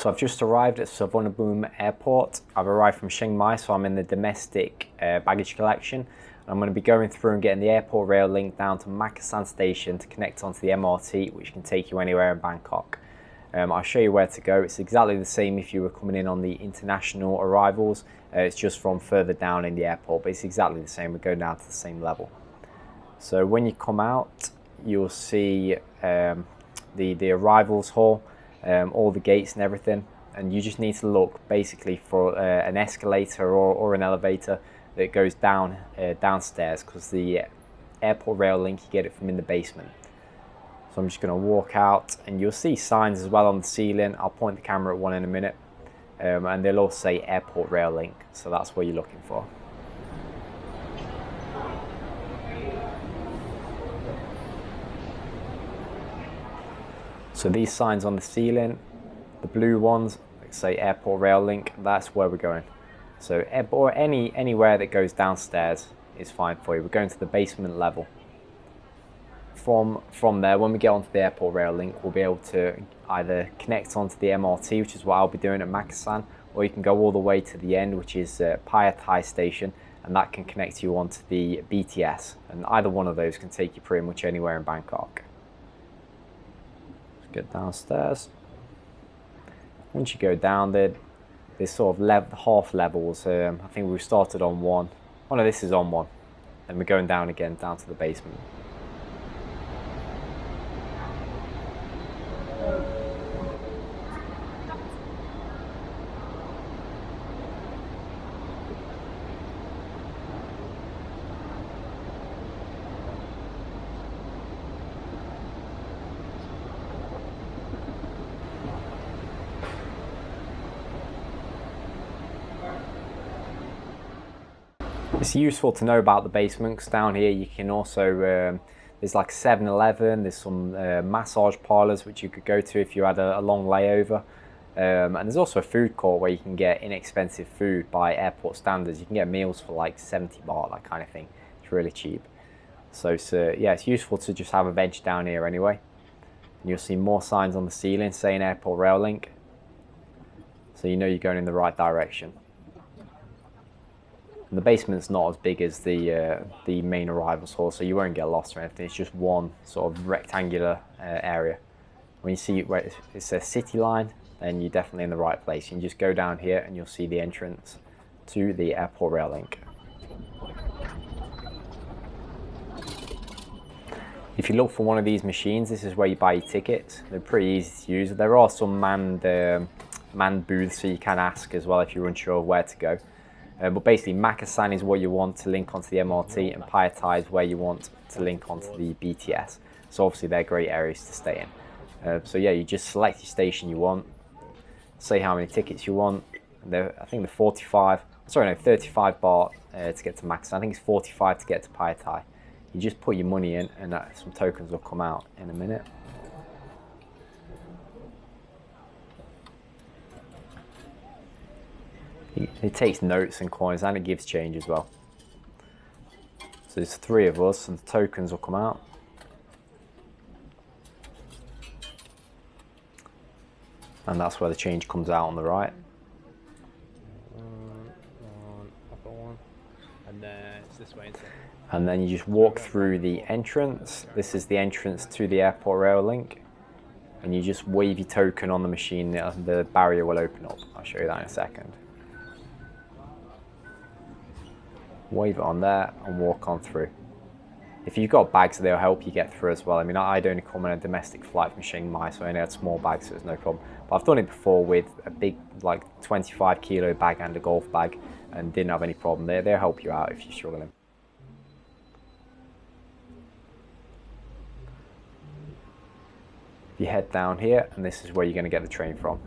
So I've just arrived at Suvarnabhumi airport. I've arrived from Chiang Mai, so I'm in the domestic baggage collection. I'm going to be going through and getting the airport rail link down to Makassan station to connect onto the MRT, which can take you anywhere in Bangkok. I'll show you where to go. It's exactly the same if you were coming in on the international arrivals. It's just from further down in the airport, but it's exactly the same. We're going down to the same level. So when you come out, you'll see the arrivals hall, all the gates and everything, and you just need to look basically for an escalator or an elevator that goes down downstairs, because the airport rail link, you get it from in the basement. So I'm just going to walk out, and you'll see signs as well on the ceiling. I'll point the camera at one in a minute, and they'll all say airport rail link, so that's what you're looking for. So these signs on the ceiling, the blue ones, say airport rail link, that's where we're going. So anywhere that goes downstairs is fine for you. We're going to the basement level. From there, when we get onto the airport rail link, we'll be able to either connect onto the MRT, which is what I'll be doing at Makassan, or you can go all the way to the end, which is Payathai station, and that can connect you onto the BTS. And either one of those can take you pretty much anywhere in Bangkok. Get downstairs. Once you go down there, there's sort of half levels. I think we started on one. Oh no, this is on one. And we're going down again, down to the basement. It's useful to know about the basement, because down here you can also, there's like 7-Eleven, there's some massage parlours which you could go to if you had a long layover. And there's also a food court where you can get inexpensive food by airport standards. You can get meals for like 70 baht, that kind of thing. It's really cheap. So yeah, it's useful to just have a bench down here anyway. And you'll see more signs on the ceiling saying airport rail link. So you know you're going in the right direction. And the basement's not as big as the main arrivals hall, so you won't get lost or anything. It's just one sort of rectangular area. When you see where it says City Line, then you're definitely in the right place. You can just go down here and you'll see the entrance to the airport rail link. If you look for one of these machines, this is where you buy your tickets. They're pretty easy to use. There are some manned booths, so you can ask as well if you're unsure of where to go. But basically, Makassan is what you want to link onto the MRT, and Payathai is where you want to link onto the BTS. So obviously they're great areas to stay in. So yeah, you just select your station you want, say how many tickets you want. I think the 35 baht to get to Makassan. I think it's 45 to get to Payathai. You just put your money in, and some tokens will come out in a minute. It takes notes and coins, and it gives change as well. So there's 3 of us, and the tokens will come out. And that's where the change comes out on the right. Upper one, and then it's this way. And then you just walk through the entrance. This is the entrance to the airport rail link. And you just wave your token on the machine, the barrier will open up. I'll show you that in a second. Wave it on there and walk on through. If you've got bags, they'll help you get through as well. I mean, I'd only come on a domestic flight from Chiang Mai, so I only had small bags, so it's no problem. But I've done it before with a big, like 25 kilo bag and a golf bag, and didn't have any problem. They'll help you out if you're struggling. You head down here, and this is where you're going to get the train from.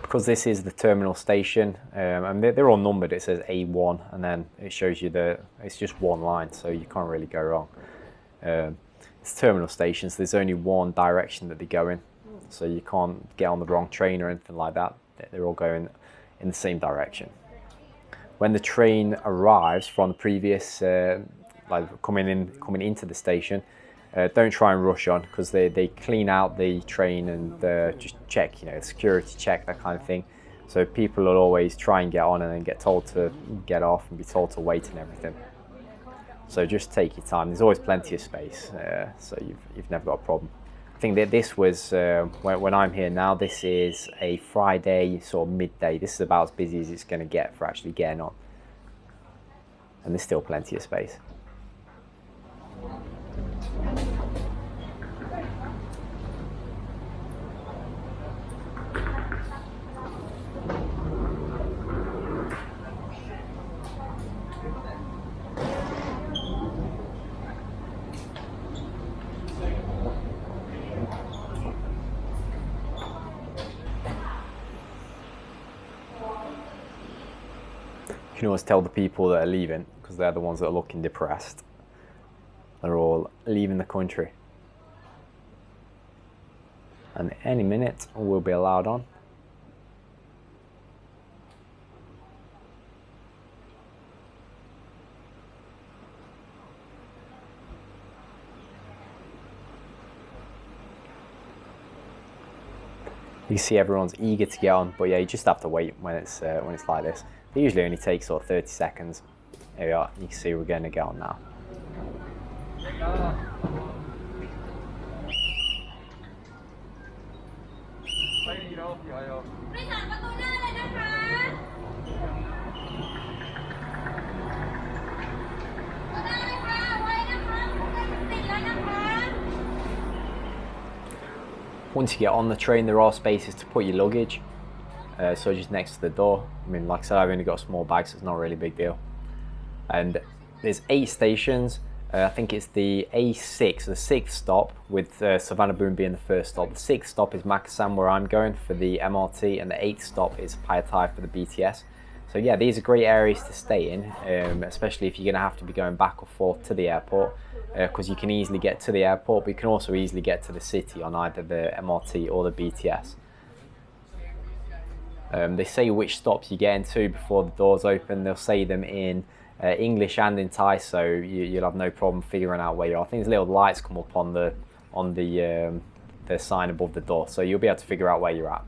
Because this is the terminal station, and they're all numbered. It says A1, and then it shows you it's just one line, so you can't really go wrong. It's terminal stations. There's only one direction that they go in, so you can't get on the wrong train or anything like that. They're all going in the same direction. When the train arrives from the previous, like coming into the station, don't try and rush on, because they clean out the train and just check, security check, that kind of thing. So people will always try and get on and then get told to get off and be told to wait and everything. So just take your time. There's always plenty of space, so you've never got a problem. I think that this was, when I'm here now, this is a Friday, sort of midday. This is about as busy as it's going to get for actually getting on. And there's still plenty of space. You can always tell the people that are leaving, because they're the ones that are looking depressed. They're all leaving the country. And any minute we'll be allowed on. You see everyone's eager to get on, but yeah, you just have to wait when it's like this. It usually only takes sort of 30 seconds. Here we are, you can see we're going to get on now. Once you get on the train, there are spaces to put your luggage. So just next to the door. I mean, like I said, I've only got a small bag, so it's not really a big deal. And there's 8 stations. I think it's the A6, the 6th stop, with Suvarnabhumi being the first stop. The 6th stop is Makassar, where I'm going for the MRT, and the 8th stop is Payatai for the BTS. So yeah, these are great areas to stay in, especially if you're going to have to be going back or forth to the airport, because you can easily get to the airport, but you can also easily get to the city on either the MRT or the BTS. They say which stops you get into before the doors open. They'll say them in English and in Thai, so you'll have no problem figuring out where you are. I think there's little lights come up on the sign above the door, so you'll be able to figure out where you're at.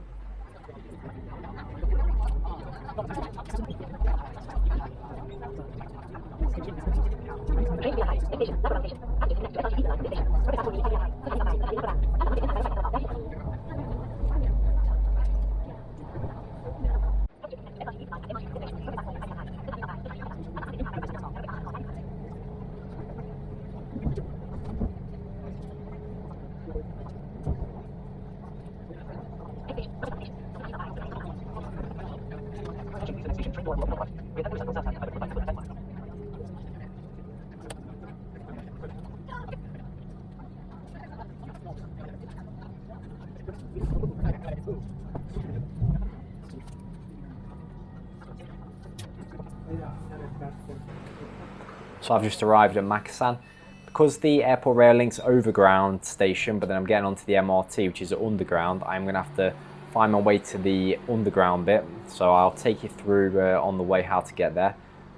So I've just arrived at Makassar. Because the airport rail link's overground station, but then I'm getting onto the MRT, which is underground, I'm going to have to find my way to the underground bit. So I'll take you through on the way how to get there.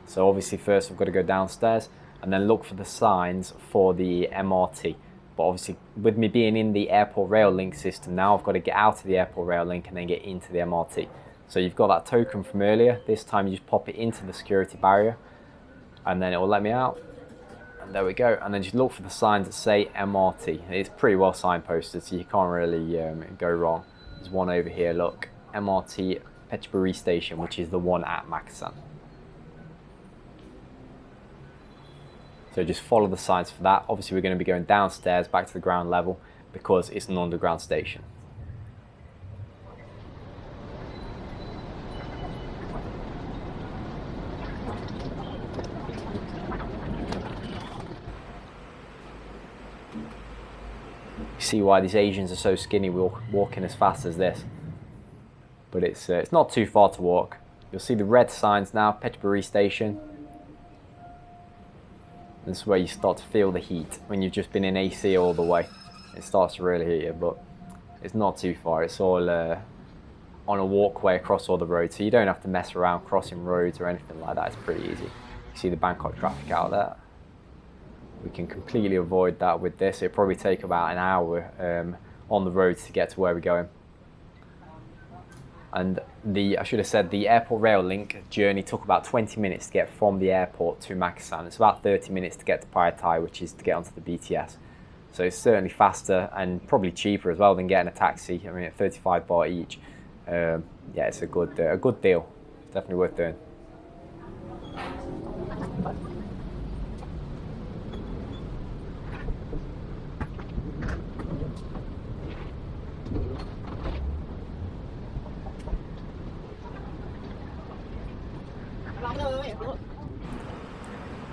So obviously first I've got to go downstairs and then look for the signs for the MRT. But obviously with me being in the airport rail link system now, I've got to get out of the airport rail link and then get into the MRT. So you've got that token from earlier. This time you just pop it into the security barrier and then it will let me out. And there we go. And then just look for the signs that say MRT. It's pretty well signposted, so you can't really go wrong. There's one over here, look, MRT Petchbury Station, which is the one at Makassar. So just follow the signs for that. Obviously we're going to be going downstairs back to the ground level because it's an underground station. See why these Asians are so skinny walking as fast as this. But it's not too far to walk. You'll see the red signs now, Petchbury Station. This is where you start to feel the heat when you've just been in AC all the way. It starts to really hit you, but it's not too far. It's all on a walkway across all the roads, so you don't have to mess around crossing roads or anything like that. It's pretty easy. You see the Bangkok traffic out there. We can completely avoid that with this. It'll probably take about an hour on the road to get to where we're going. And I should have said, the airport rail link journey took about 20 minutes to get from the airport to Makassan. It's about 30 minutes to get to Payatai, which is to get onto the BTS. So it's certainly faster and probably cheaper as well than getting a taxi. I mean, at 35 baht each. Yeah, it's a good deal. Definitely worth doing.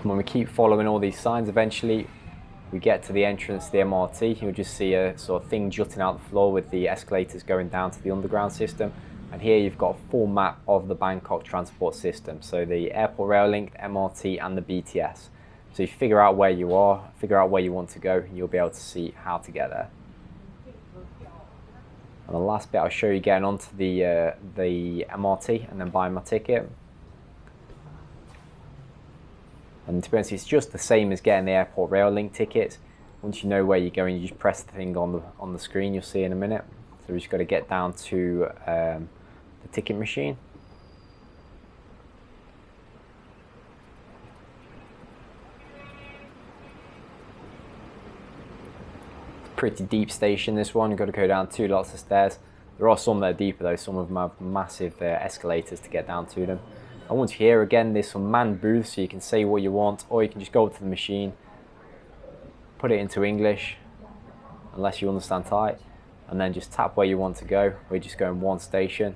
When we keep following all these signs, eventually we get to the entrance to the MRT. You'll just see a sort of thing jutting out the floor with the escalators going down to the underground system. And here you've got a full map of the Bangkok transport system. So the airport rail link, the MRT and the BTS. So you figure out where you are, figure out where you want to go, and you'll be able to see how to get there. And the last bit I'll show you getting onto the MRT and then buying my ticket. And to be honest, it's just the same as getting the airport rail link tickets. Once you know where you're going, you just press the thing on the screen. You'll see in a minute. So we just got to get down to the ticket machine. It's a pretty deep station, this one. You've got to go down 2 lots of stairs. There are some that are deeper though. Some of them have massive escalators to get down to them. And once you're here, again, there's some manned booths, so you can say what you want, or you can just go to the machine, put it into English, unless you understand Thai, and then just tap where you want to go. We're just going one station.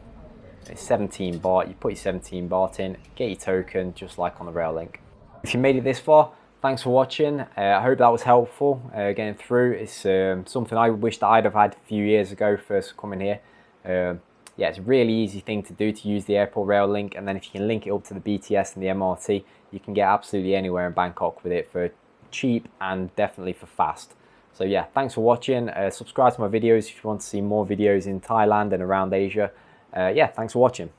It's 17 baht. You put your 17 baht in, get your token, just like on the rail link. If you made it this far, thanks for watching. I hope that was helpful getting through. It's something I wish that I'd have had a few years ago first coming here. Yeah, it's a really easy thing to do, to use the airport rail link, and then if you can link it up to the BTS and the MRT, you can get absolutely anywhere in Bangkok with it for cheap and definitely for fast. So yeah, thanks for watching. Subscribe to my videos if you want to see more videos in Thailand and around Asia. Yeah, thanks for watching.